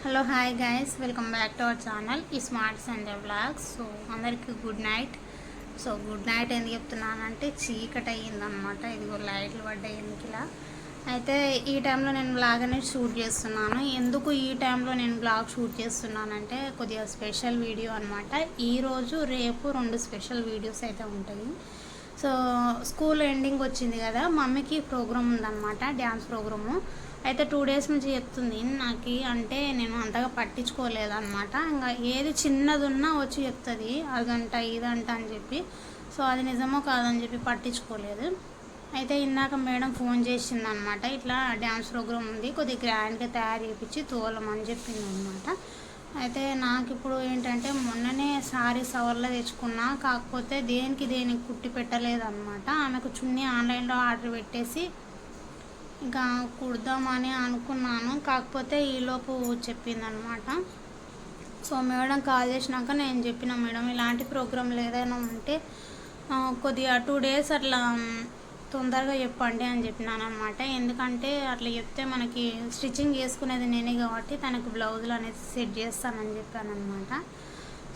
Hello hi guys, welcome back to our channel ఈ smart Sunday vlogs. So అందరికీ good night. So good night ఎందుకు చెప్తున్నానంటే చీకటి అయ్యిందనమాట. ఇదిగో లైట్లు పడ్డాయి ఎన్నికిలా. అయితే ఈ టైంలో నేను వ్లాగ్ అనేది షూట్ చేస్తున్నాను. ఎందుకు ఈ టైంలో నేను వ్లాగ్ షూట్ చేస్తున్నానంటే కొద్దిగా స్పెషల్ వీడియో అనమాట. ఈరోజు రేపు 2 స్పెషల్ వీడియోస్ అయితే ఉంటాయి. సో స్కూల్ ఎండింగ్ వచ్చింది కదా, మమ్మీకి ప్రోగ్రామ్ ఉందన్నమాట, డ్యాన్స్ ప్రోగ్రాము. అయితే 2 డేస్ నుంచి చెప్తుంది నాకు, అంటే నేను అంతగా పట్టించుకోలేదన్నమాట. ఇంకా ఏది చిన్నది ఉన్నా వచ్చి చెప్తుంది, అదంట ఇదంట అని చెప్పి. సో అది నిజమో కాదని చెప్పి పట్టించుకోలేదు. అయితే ఇందాక మేడం ఫోన్ చేసిందనమాట, ఇట్లా డ్యాన్స్ ప్రోగ్రామ్ ఉంది, కొద్దిగా గ్రాండ్గా తయారు చేయించి తోలమని చెప్పింది అనమాట. అయితే నాకు ఇప్పుడు ఏంటంటే మొన్ననే సారీ సవర్లో తెచ్చుకున్నా, కాకపోతే దేనికి కుట్టి పెట్టలేదన్నమాట. ఆమెకు చున్నీ ఆన్లైన్లో ఆర్డర్ పెట్టేసి ఇంకా కుడదామని అనుకున్నాను, కాకపోతే ఈలోపు చెప్పిందనమాట. సో మేడం కాల్ చేసినాక నేను చెప్పిన, మేడం ఇలాంటి ప్రోగ్రాంలు ఏదైనా ఉంటే కొద్దిగా 2 డేస్ అట్లా తొందరగా చెప్పండి అని చెప్పినాను అనమాట. ఎందుకంటే అట్లా చెప్తే మనకి స్టిచ్చింగ్ చేసుకునేది నేనే కాబట్టి తనకు బ్లౌజులు అనేది సెట్ చేస్తానని చెప్పాను అనమాట.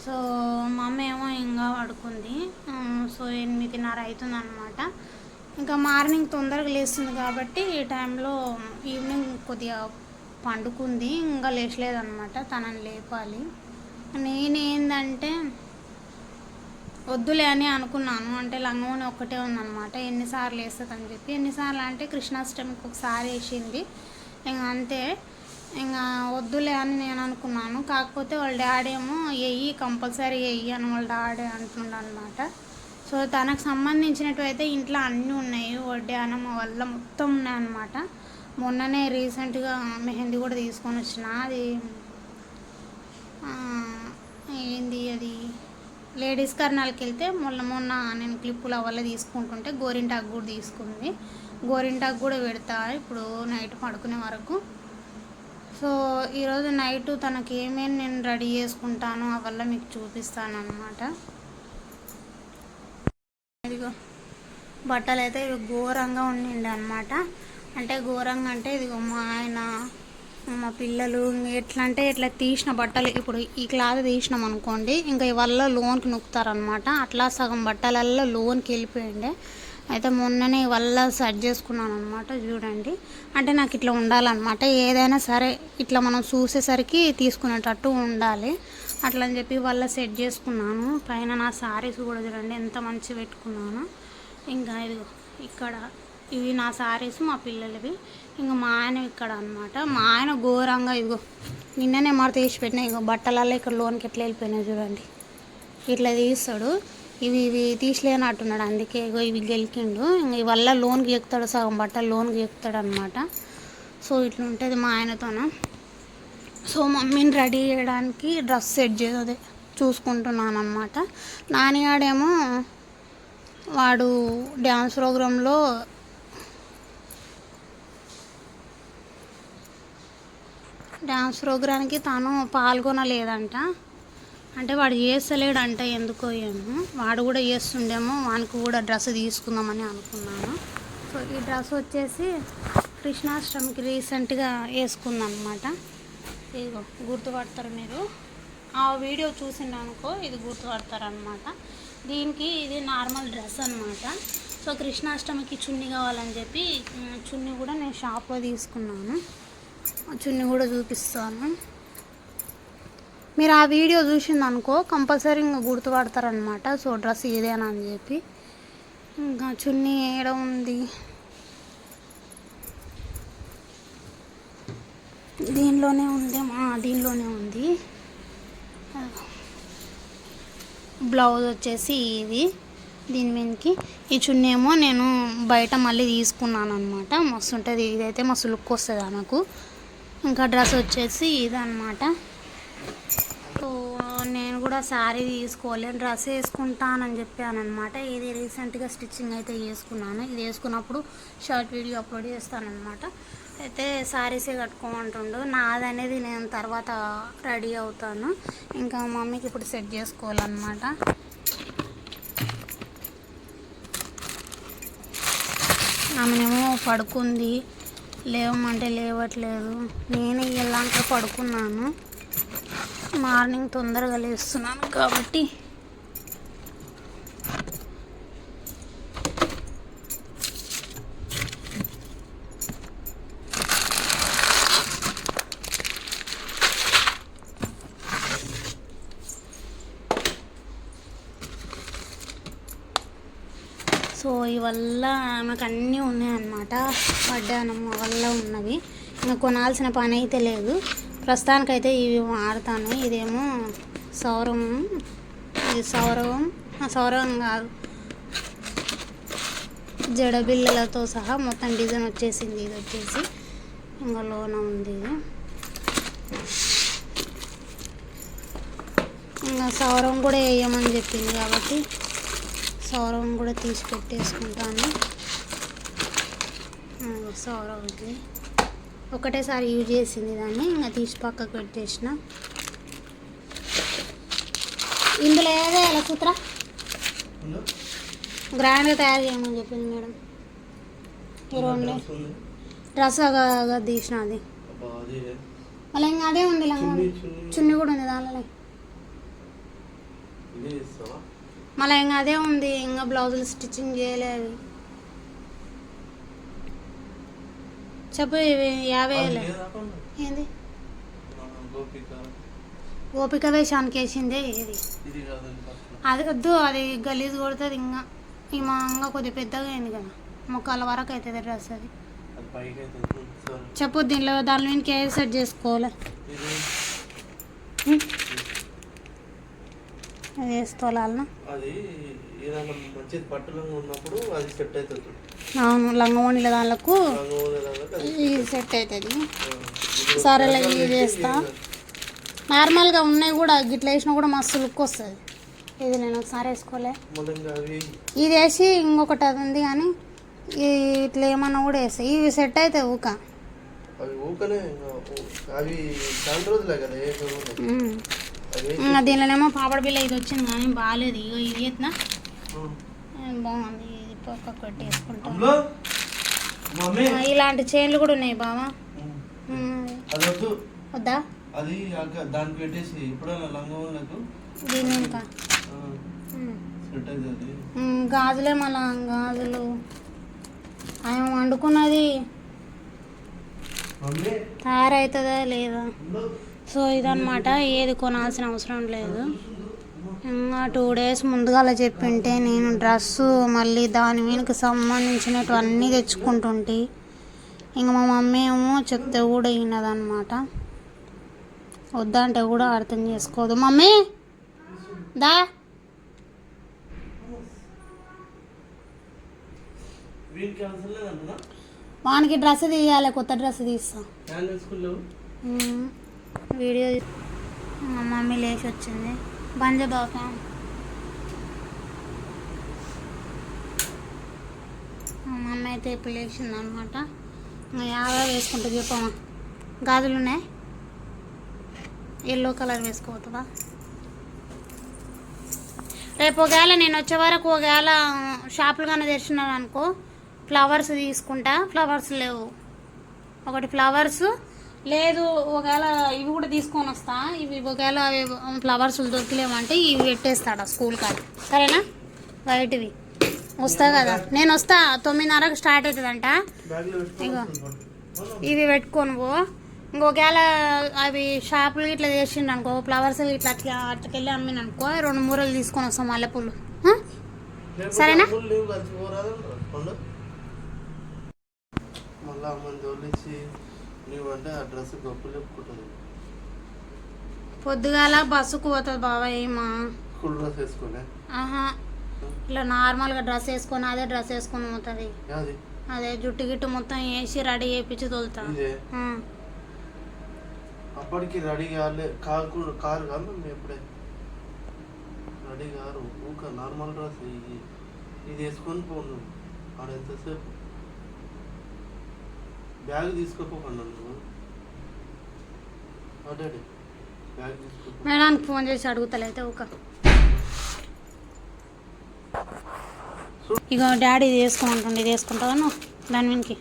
సో మా అమ్మ ఏమో ఇంకా పడుకుంది. సో 8:30 అవుతుందన్నమాట. ఇంకా మార్నింగ్ తొందరగా లేస్తుంది కాబట్టి ఈ టైంలో ఈవినింగ్ కొద్దిగా పండుకుంది, ఇంకా లేచలేదన్నమాట. తనని లేపాలి. నేనేందంటే వద్దులే అని అనుకున్నాను, అంటే లంగోని ఒక్కటే ఉందన్నమాట. ఎన్నిసార్లు వేస్తుందని చెప్పి, ఎన్నిసార్లు అంటే కృష్ణాష్టమికి ఒకసారి వేసింది, ఇంకా అంతే. ఇంకా వద్దులే అని నేను అనుకున్నాను. కాకపోతే వాళ్ళ డాడీ ఏమో వెయ్యి కంపల్సరీ వెయ్యి అని వాళ్ళ డాడీ అంటుండనమాట. సో తనకు సంబంధించినవి అయితే ఇంట్లో అన్నీ ఉన్నాయి, వడ్డానం వల్ల మొత్తం ఉన్నాయన్నమాట. మొన్ననే రీసెంట్గా మెహందీ కూడా తీసుకొని వచ్చిన, అది ఏంది అది లేడీస్ కార్నర్కి వెళ్తే మొన్న నేను క్లిప్పుల వల్ల తీసుకుంటుంటే గోరింటాకు కూడా తీసుకుంది. గోరింటాకు కూడా పెడతా ఇప్పుడు నైట్ పడుకునే వరకు. సో ఈరోజు నైట్ తనకి ఏమేమి నేను రెడీ చేసుకుంటాను అవల్ల మీకు చూపిస్తాను అన్నమాట. ఇదిగో బట్టలు అయితే ఇవి ఘోరంగా ఉండిండి అనమాట. అంటే ఘోరంగా అంటే ఇదిగో మా ఆయన మా పిల్లలు ఎట్లా అంటే ఇట్లా తీసిన బట్టలు, ఇప్పుడు ఈ క్లాత్ తీసినాం అనుకోండి, ఇంకా ఇవల్ల లోన్కి నొక్కుతారనమాట. అట్లా సగం బట్టలల్లో లోన్కి వెళ్ళిపోయిండే. అయితే మొన్ననే వల్ల సెట్ చేసుకున్నాను అనమాట. చూడండి, అంటే నాకు ఇట్లా ఉండాలన్నమాట. ఏదైనా సరే ఇట్లా మనం చూసేసరికి తీసుకునేటట్టు ఉండాలి, అట్లా అని చెప్పి వల్ల సెట్ చేసుకున్నాను. పైన నా శారీస్ కూడా చూడండి ఎంత మంచి పెట్టుకున్నాను. ఇంకా ఇదిగో ఇక్కడ ఇవి నా శారీస్, మా పిల్లలవి. ఇంకా మా ఆయన ఇక్కడ అనమాట. మా ఆయన ఘోరంగా ఇదిగో నిన్ననే మరత తీసి పెట్టినా, ఇగో బట్టలలో ఇక్కడ లోన్కి ఎట్లా వెళ్ళిపోయినాయి చూడండి, ఇట్లా తీస్తాడు. ఇవి తీసలేనట్టున్నాడు, అందుకే ఇగో ఇవి గెలికిండు. ఇంక ఇవల్ల లోన్కి ఎక్కుతాడు, సగం బట్టలు లోన్కి ఎక్కుతాడు అనమాట. సో ఇట్లా ఉంటుంది మా ఆయనతోన. సో మమ్మీని రెడీ చేయడానికి డ్రెస్ సెట్ చేసేది చూసుకుంటున్నాను అనమాట. నానిగాడేమో వాడు డ్యాన్స్ ప్రోగ్రాంలో డ్యాన్స్ ప్రోగ్రాంకి తను పాల్గొనలేదంట. అంటే వాడు చేస్తలేడంట, ఎందుకో ఏమో. వాడు కూడా చేస్తుండేమో, వానికి కూడా డ్రెస్ తీసుకుందామని అనుకున్నాను. సో ఈ డ్రెస్ వచ్చేసి కృష్ణాష్టమికి రీసెంట్గా వేసుకుందనమాట. ఇదిగో గుర్తుపడతారు మీరు, ఆ వీడియో చూసిండనుకో ఇది గుర్తుపడతారనమాట. దీనికి ఇది నార్మల్ డ్రెస్ అనమాట. సో కృష్ణాష్టమికి చున్నీ కావాలని చెప్పి చున్నీ కూడా నేను షాప్లో తీసుకున్నాను. చున్నీ కూడా చూపిస్తాను. మీరు ఆ వీడియో చూసిందనుకో కంపల్సరీ ఇంకా గుర్తుపడతారనమాట. సో డ్రెస్ ఇదేనా అని చెప్పి. ఇంకా చున్నీ ఏడ ఉంది, దీనిలోనే ఉంది, దీనిలోనే ఉంది. బ్లౌజ్ వచ్చేసి ఇది, దీని మీదకి ఈ చున్నీ ఏమో నేను బయట మళ్ళీ తీసుకున్నాను అనమాట. మస్తు ఉంటుంది, ఇదైతే మస్తు లుక్ వస్తుంది ఆమెకు. ఇంకా డ్రెస్ వచ్చేసి ఇదన్నమాట. సో నేను కూడా శారీ తీసుకోవాలి, డ్రెస్ వేసుకుంటానని చెప్పాను అనమాట. ఇది రీసెంట్గా స్టిచ్చింగ్ అయితే వేసుకున్నాను. ఇది వేసుకున్నప్పుడు షార్ట్ వీడియో అప్లోడ్ చేస్తానమాట. అయితే శారీసే కట్టుకోమంటుండు, నాదనేది నేను తర్వాత రెడీ అవుతాను. ఇంకా మమ్మీకి ఇప్పుడు సెట్ చేసుకోవాలన్నమాట. ఆమెనేమో పడుకుంది, లేవమంటే లేవట్లేదు. నేను ఇలాంటి పడుకున్నాను, మార్నింగ్ తొందరగా లేస్తున్నాను కాబట్టి. సో ఇవల్ల ఆమెకు అన్నీ ఉన్నాయన్నమాట. వడ్డానం వల్ల ఉన్నవి, ఇంకా కొనాల్సిన పని అయితే లేదు. ప్రస్తుతానికైతే ఇవి వాడతాను. ఇదేమో సౌరం, ఇది సౌరం కాదు, జడబిళ్ళలతో సహా మొత్తం డిజైన్ వచ్చేసింది. ఇది వచ్చేసి ఇంకా లోన ఉంది. ఇది ఇంకా సౌరం కూడా వేయమని చెప్పింది కాబట్టి సౌరం కూడా తీసి పెట్టేసుకుంటాను. సౌరంకి ఒకటేసారి యూజ్ చేసింది దాన్ని, ఇంకా తీసి పక్కకు పెట్టేసిన. ఇందులో ఏదో ఎలా సూత్ర గ్రాండ్గా తయారు చేయమని చెప్పింది మేడం. ఈ రెండు డ్రెస్ తీసిన అది మళ్ళీ ఇంకా అదే ఉంది, చున్నీ కూడా ఉంది దానిలో. మళ్ళీ ఇంకా అదే ఉంది, ఇంకా బ్లౌజులు స్టిచ్చింగ్ చేయలేదు. చెప్పు, ఇవి 50 ఏంది ఓపిక వేషానికి వేసిందే ఇది. అది వద్దు, అది గలీజ్ కొడుతుంది. ఇంకా ఇంకా కొద్దిగా పెద్దగా అయింది కదా, ముక్కాల వరకు అవుతుంది డ్రెస్. అది చెప్పు, దానిలో ఇంకే సెట్ చేసుకోవాలి. అది వేసుకోవాలన్నా, అవును. లంగమోణిల దానికి ఇది సెట్ అవుతుంది. సరేలే, ఇది చేస్తా. నార్మల్గా ఉన్నాయి కూడా గిట్ల వేసినా కూడా మస్తు లుక్ వస్తుంది. ఇది నేను ఒకసారి వేసుకోలే, ఇది వేసి ఇంకొకటి అది ఉంది కానీ ఇట్లా ఏమన్నా కూడా వేస్తాయి. ఇవి సెట్ అవుతాయి ఊక. దీనిలోనేమో పాపడ బిల్ల ఇది వచ్చింది కానీ బాగాలేదు. ఇగో ఇది ఎత్తున బాగుంది, ఇది పక్కకు పెట్టి వేసుకుంటాం. ఇలాంటి చైన్లు కూడా ఉన్నాయి బావా, వద్దా? దీని ఇంకా గాజులే, మళ్ళా గాజులు ఆయన వండుకున్నది తయారవుతుందా లేదా. సో ఇదన్నమాట, ఏది కొనాల్సిన అవసరం లేదు. ఇంకా 2 days ముందుగా అలా చెప్పింటే నేను డ్రెస్సు మళ్ళీ దాని మీదకి సంబంధించినటువన్నీ తెచ్చుకుంటుంటే, ఇంకా మా మమ్మీ ఏమో చెప్తే కూడా వినదన్నమాట. వద్దంటే కూడా అర్థం చేసుకోదు. మమ్మీ దా, వానికి డ్రెస్ తీయాలి, కొత్త డ్రెస్ తీస్తా. వీడియో మా మమ్మీ లేచి వచ్చింది. బంజ బాగా మా మమ్మీ అయితే ఇప్పుడు లేచింది అనమాట. 50 వేసుకుంటా చెప్పమ్మా. గాజులు ఉన్నాయి, ఎల్లో కలర్ వేసుకోవద్దా? రేపు ఒకవేళ నేను వచ్చే వరకు ఒకవేళ షాపులు కానీ తెరిచినాను అనుకో, ఫ్లవర్స్ తీసుకుంటా. ఫ్లవర్స్ లేవు, ఒకటి ఫ్లవర్స్ లేదు. ఒకవేళ ఇవి కూడా తీసుకొని వస్తా. ఇవి ఒకవేళ అవి ఫ్లవర్స్ దొరికలేమంటే ఇవి పెట్టేస్తాడా స్కూల్ కాదు, సరేనా? వైట్వి వస్తా కదా, నేను వస్తా. 9:30కి స్టార్ట్ అవుతుందంట. ఇగో ఇవి పెట్టుకొని పో. ఇంకొకవేళ అవి షాపులు ఇట్లా చేసిండు అనుకో, ఫ్లవర్స్ ఇట్లా అట్లకెళ్ళి అమ్మిన అనుకో, 2 మూరలు తీసుకొని వస్తాం మల్లెపూలు, సరేనా? పొద్దుగాల బస్సుకు పోతుంది బాబా. ఏమా ఆహా, ఇట్లా నార్మల్గా డ్రెస్ వేసుకొని అదే డ్రెస్ వేసుకొని పోతుంది. అదే జుట్టు గిట్టు మొత్తం వేసి రెడీ చేయించి తోలుతా. అప్పటికి రెడీ కాలే, కారు కాదు ఎప్పుడే రెడీ కారు. ఊక నార్మల్ డ్రెస్ ఇది వేసుకొని పోను. ఆడ ఎంతసేపు బ్యాగ్ తీసుకోపోకుండా నువ్వు అడే బ్యాగ్ తీసుకో. మేడానికి ఫోన్ చేసి అడుగుతలైతే ఊక. ఇగో డాడీ ఇది వేసుకోమంటుండే, ఇది వేసుకుంటావా నువ్వు దాని మీదకి?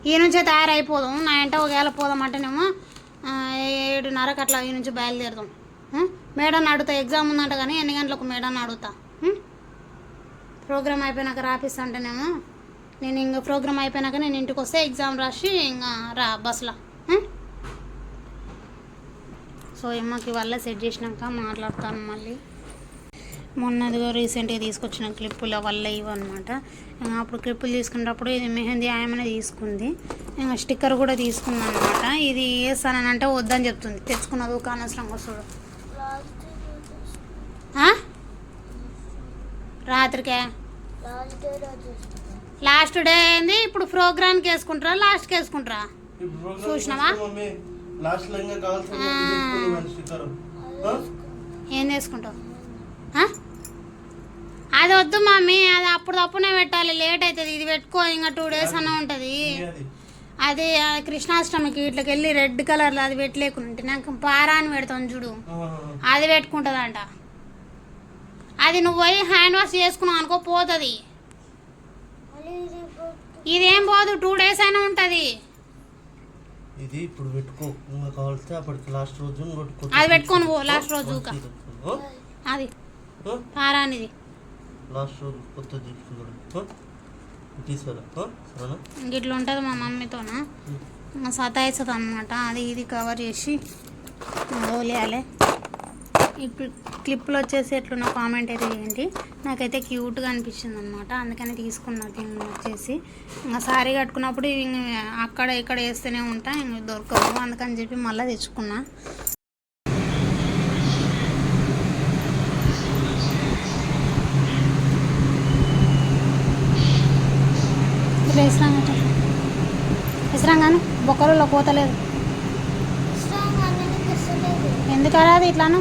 ఈ నుంచే తయారైపోదాం. నా వెంట ఒకవేళ పోదామంటేనేమో 7:30కి అట్లా ఈ నుంచి బయలుదేరుదాం. మేడం అడుగుతా, ఎగ్జామ్ ఉందంట కానీ ఎన్ని గంటలకు మేడం అడుగుతా. ప్రోగ్రామ్ అయిపోయినాక రాపిస్తా అంటేనేమో నేను ఇంకా ప్రోగ్రామ్ అయిపోయినాక నేను ఇంటికి వస్తే ఎగ్జామ్ రాసి ఇంకా రా బస్సులో. సో ఎమ్మకి వల్ల సెట్ చేసినాక మాట్లాడతాను మళ్ళీ. మొన్నదిగా రీసెంట్గా తీసుకొచ్చిన క్లిప్పుల వల్ల ఇవన్నమాట. అప్పుడు క్లిప్పులు తీసుకునేటప్పుడు ఇది మెహందీ ఆయమనే తీసుకుంది. ఇంకా స్టిక్కర్ కూడా తీసుకుంది అనమాట. ఇది వేస్తానంటే వద్దని చెప్తుంది. తెచ్చుకున్నది ఒక అనవసరంగా వస్తుంది. రాత్రికే లాస్ట్ డే అయింది. ఇప్పుడు ప్రోగ్రామ్కి వేసుకుంటారా లాస్ట్కి వేసుకుంటారా చూసినావా? ఏం వేసుకుంటావు? అది వద్దు మమ్మీ, అది అప్పుడప్పుడే పెట్టాలి, లేట్ అవుతుంది. ఇది పెట్టుకో, ఇంకా 2 days అన్న ఉంటుంది. అది కృష్ణాష్టమికి ఇట్లకి వెళ్ళి రెడ్ కలర్లో అది పెట్టలేకుంటే నాకు పారాని పెడతాను చూడు, అది పెట్టుకుంటుందంట. అది నువ్వు పోయి హ్యాండ్ వాష్ చేసుకున్నావు అనుకో పోతుంది. ఇదేం పోదు, 2 days అయినా ఉంటుంది. ఇది ఇప్పుడు పెట్టుకో, ఇంకా కావాల్సి అప్పటికి లాస్ట్ రోజు అది పెట్టుకోను పో. లాస్ట్ రోజు అది పారానిది లాస్ట్ రోజు కొత్త ఇట్లా ఉంటుంది మా మమ్మీతోన. సతాయిస్తుంది అనమాట. అది ఇది కవర్ చేసి వదిలేయాలి. ఇప్పుడు క్లిప్లు వచ్చేసి ఎట్లున్న కామెంట్ అయితే చేయండి. నాకైతే క్యూట్గా అనిపించింది అనమాట, అందుకని తీసుకున్నా. దీన్ని వచ్చేసి ఇంకా సారీ కట్టుకున్నప్పుడు ఇవి అక్కడ ఇక్కడ వేస్తూనే ఉంటా, ఇంక దొరకవు, అందుకని చెప్పి మళ్ళీ తెచ్చుకున్నా. వేసిరాగానే బొక్కలలో పోతలేదు. ఎందుకు రాదు ఇట్లాను?